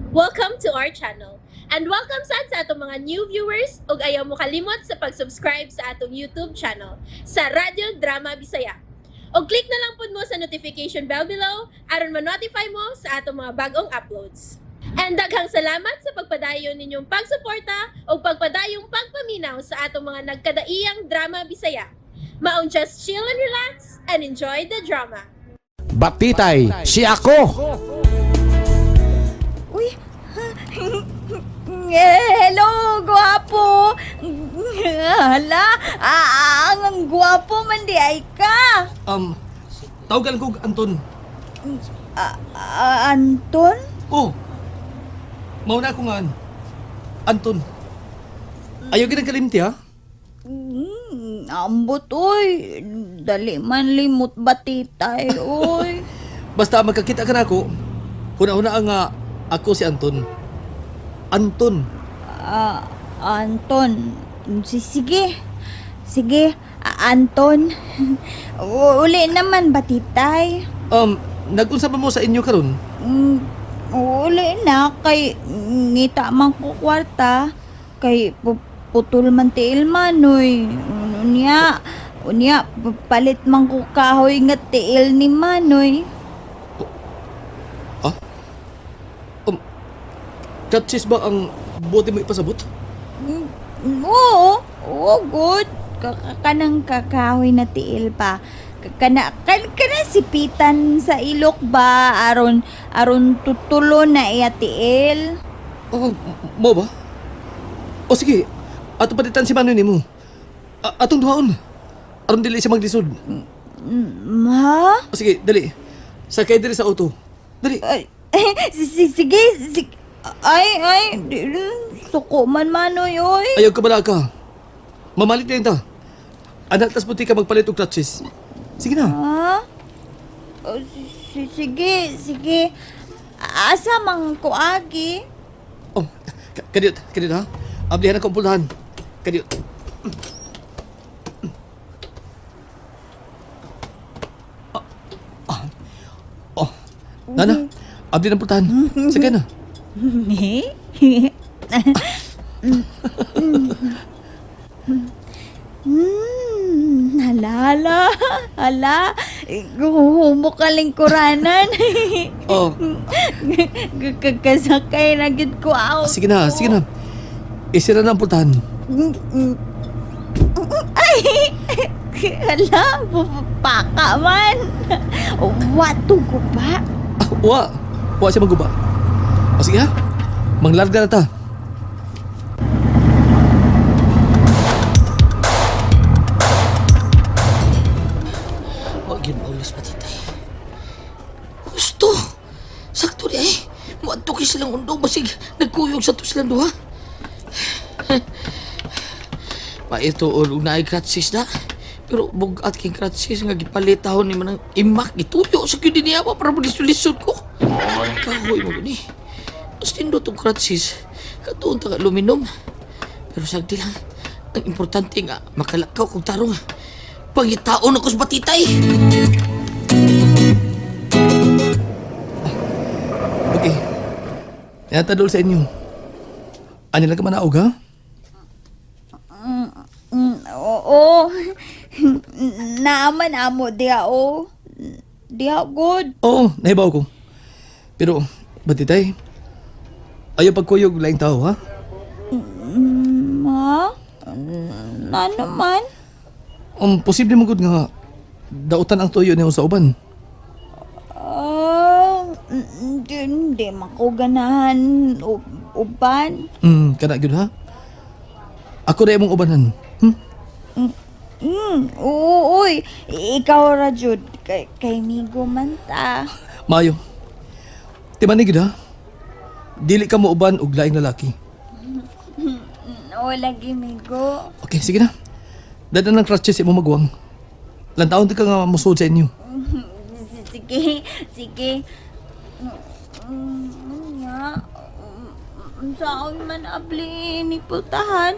Welcome to our channel. And welcome sa atong mga new viewers ug ayaw mo kalimot sa pag-subscribe sa atong YouTube channel sa Radio Drama Bisaya. O click na lang pud mo sa notification bell below aron ma-notify mo sa atong mga bagong uploads. And daghang salamat sa pagpadayon ninyong pagsuporta o pagpadayong pagpaminaw sa atong mga nagkadaiyang Drama Bisaya. Maong just chill and relax and enjoy the drama. Batitay, si ako! Uy! Hello, gwapo! Hala, ang gwapo man di ay ka! Tawagan ko Anton. Anton? Oh, mauna ako nga. Anton. Ayaw ginang kalimti ha? Ambot, oy. Dali man limot batitay, oy. Basta magkakita ka na ako, huna-huna ang ako si Anton. Anton. Anton. Sige. Sige, Anton. Uli naman batitay. Nag-unsa ba mo sa inyo karon? Uli na kay ngita man ko kwarta kay putol man tiil man oy. Unya palit man ko kahoy nga tiil ni Manoy. Katsis ba ang bote mo ipasabot? Oo, good. Kanang kakahoy na tiil pa. Kana sipitan sa ilok ba aron tutulo na iya tiil. Mo ba? O sige, ato patitan si Manoy ni mo. Atong duhaon. Aron dili siya maglisod. Ha? O sige, dali. Sakay diri sa auto. Dali. Sige. Ay, suko man Manoy, oy. Ayaw ka bala ka. Mamalit na yun ta. Anak, tas buti ka magpalit og clutches. Sige na. Ha? Sige. Asa mang kuagi? Oh, kadiyot ha. Ablihan akong puldahan. Kadiyot. Nana, abli ng puldahan. Sige na. Hala, guhumo ka lingkuranan. Oh, Kasakay na gid ko out. sige na. Isira na ang puldahan. Ay! Hala, paka man. Wato ko ba? Wa siya maguba. O sige ha, manglarga na ta. Wag yun maulis patitay. Gusto! Sakto di ay. Muadto kay silang undo. Basig nagkuyog sa to silang duha. Ito ulog na ay kratsis na. Pero bugat king kratsis nga gipalit tahon ni manang imak gituyo sa kyun niya pa para maglisod ko. Kahoy mo ni. Mas tindo tong kratsis. Katuon ta ka luminom. Pero sagdi lang. Ang importante nga makalakaw kong tarong. Pangitaon ako sa batitay. Okay. Yatadol sa inyo. Ano lang ka manaog ha? Oo. Naaman amo diha o. Diha good. Oo, nahibaw ko. Pero, batitay, ayaw pagkuyog laing tao ha? Ha? Na naman? Posible mo gud nga dautan ang tuyo niyo sa uban. Hindi mako ganahan uban. Kana gud ha? Ako na imong ubanan. Uy, ikaw ra jud kay migo man ta. Mayo. Timani gid ha? Dili ka mo uban og laing lalaki. O lagi migo. Okay, sige na. Dadan ng crutches mo magwang. Lantaon ti ka nga musud sa inyo. Sige. Saan man abli ni pultahan?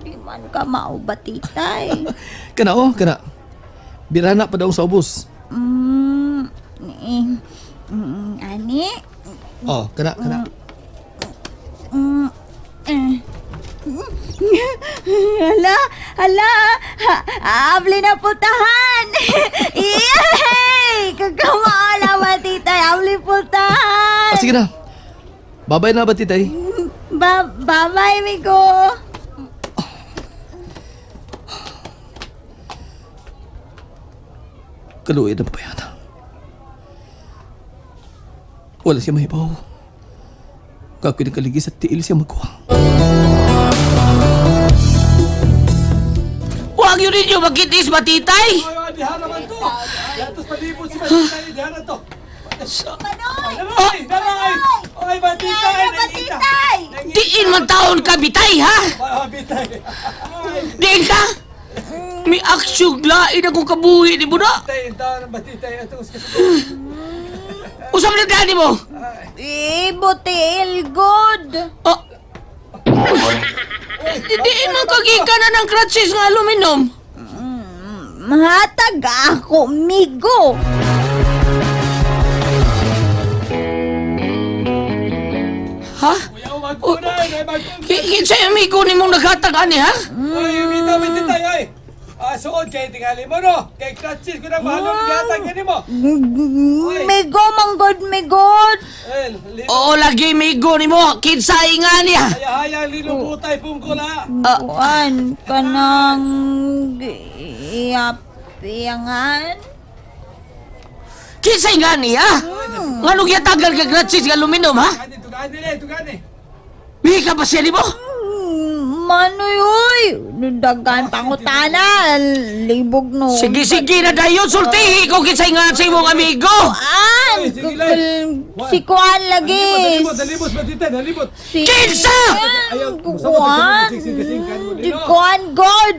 Di man ka maubatitay. Kana. Birana pa daw sa ubos. Ani? Oh, kana. Hala, hala, abli na putahan. Yay! Kagamaala batitay, abli putahan. Sige na. Babay na, Batitay. Bye-bye, Migo. Kaluoy na papayana. Wala siya mahibaw. Kakoy ng kaligis at tiil siya magkuha. Huwag yun ninyo magkitis, Batitay! Dihan naman to. Yatos palibot si Batitay. Dihan na to. Dalay! Dalay! Oy, Batitay! Nangita! Diin man taon ka, Bitay, ha? Batitay! Diin ka? May aksyong lain akong kabuhi ni mo na. Batitay! Ang taon ng Batitay. Ito kasi Usap na gani mo? Butil, good. Oh. Diin man kagika na ng kratsis nga aluminum. Mahatag ako, Migo. Ha? Kuya, magpunay! May magpunay! Kinsa yung amigo ni mong naghatag ani, ha? Oy, umita Batitay! Oy! Suod kay tingali mo no! Kay Kratsis ko na mahalong yatag yan mo! Migo, manggod, migod. Lino, Oo, lagi amigo ni mo. Kinsa nga niya. haya-haya, lino butay pungkol ha! Kuan, kanang iyangan. Kinsa nga niya? Nga nung yatagal ka kratsis nga aluminum, ha? Tugani! Wihi ka pa siya ni mo? Manoy, uy. Dagan pangutana. Libog no. Sige na dayon, sultihi ko kinsa nga sa imong amigo. Kuan. Ay, sige lang. Si Kuan lagi. Dalibot, Batitay, dalibot! Si Kinsa? Kuan. Si Kuan God.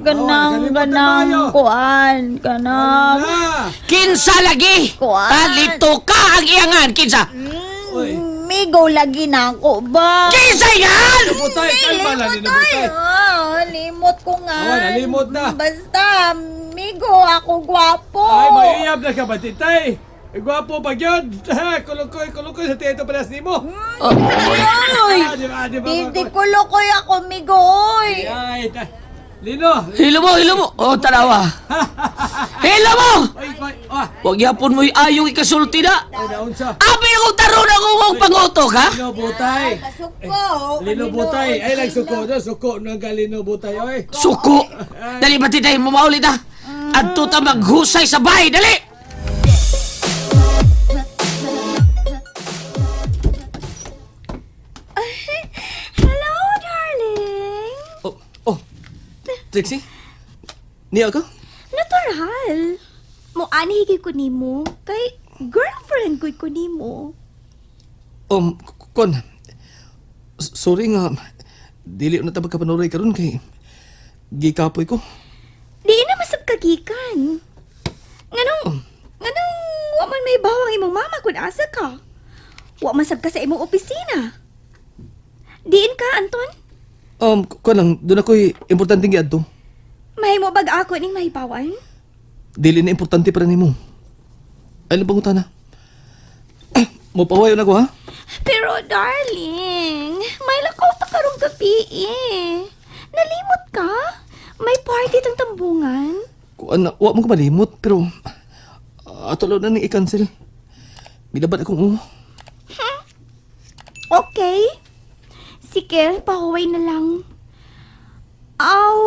Kanang Kuan. Kanang. Kinsa lagi? Kuan. Palito ka ang iyangan, kinsa? Migo lagi na ako ba? Kinsa yan? Butay, kalma lang ni Butay! Limot ko nga. Nalimot na! Basta, Migo, ako gwapo. Ay, maiyab na ka, Batitay! Gwapo pag yun! Kulukoy sa teto palas ni mo! Ay, Di ba? hindi kulukoy ako, Migo, oy. Ay, Lino! Hilo mo. Oh, tanawa. Hilo mo! Ay, Huwag yapon mo'y ayong ikasulti na. naunsa! Abi akong tarong na kung pangutok, ha? Lino Butay! Pasuko. Lino Butay! Ay, nagsuko na! Suko na ka, Lino Butay, oy! Suko! Dali, Batitay, mumaulit, ha? Adto ta maghusay sa bahay, dali! Hello, darling. Oh. Trixie? Niya ka? Natural. Mo ani higi ko nimo kay girlfriend ko nimo. Kon. Sorry nga. Dili na ta magkapanuray karon kay gikapoy ko. Di na masab kagikan. Nganong wa man may bawang imong mama kun asa ka. Wa masab ka sa imong opisina. Diin ka, Anton? Kon lang, doon ako'y importante nga adto. Mahimo bag ako ning mahibawan? Dili na importante para nimo. Ay lang pangutana. Mopawayo na ko ha? Pero darling, may lakaw ta karong gabi eh. Nalimot ka? May party tang tambungan? Kuan, wa mo ko malimot, pero ato lang na ning i-cancel. Milaban akong Okay. Sige, pahuway na lang. Aw,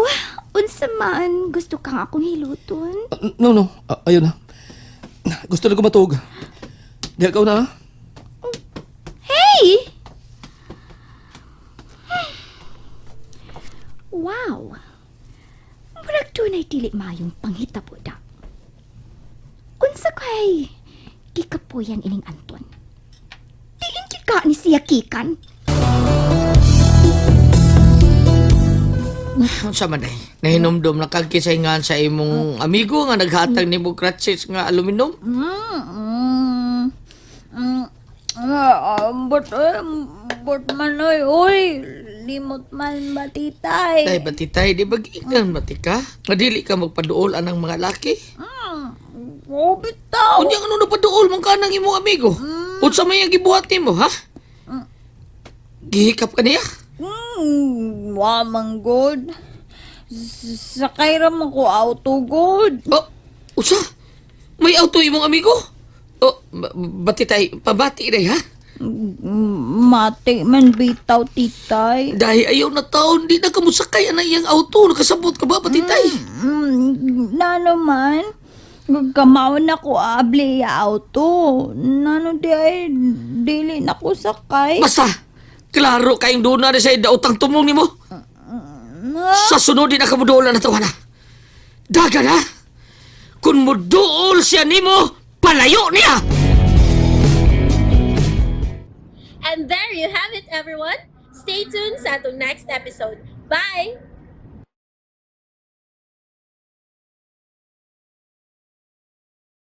unsa man gusto kang akong hiluton? No. Ayaw na. Gusto na ko matug. Diha ka na ha? Hey! Wow! Murag tunay dili mayong panghitabo da. Unsa kay kikapuyan ining Anton? Diin ka ni siya kikan? Sa man ay, nahinomdom na kagkisayngan sa imong amigo nga naghatag ni mo kratsis nga aluminum. But manoy, uy. Limot man batitay. Day, Batitay, di ba gikan batika? Nga dili ka magpaduol anang mga laki? Oh, bitaw. Unya ano napaduol mong kanang imong amigo? Unsa may ang gibuhat nimo, ha? Gihikap ka niya? Wa man good. Sakay raman ko auto good. Oh, usa? May auto imong amigo? Oh, batitay, pabati rin ha? Mati man bitaw titay. Dahil ayaw na taon, di na kamusakay na iyang auto. Nakasabot ka ba, batitay? Na naman. Gagamaw na ko abli ya auto. Nano di ay dili na ko sakay. Basta, klaro kayong doon na sa daotang tumong ni mo. Sa sunod din na kamudola na tawana. Daga na! Kung mudool siya ni mo, palayo niya! And there you have it, everyone. Stay tuned sa atong next episode. Bye!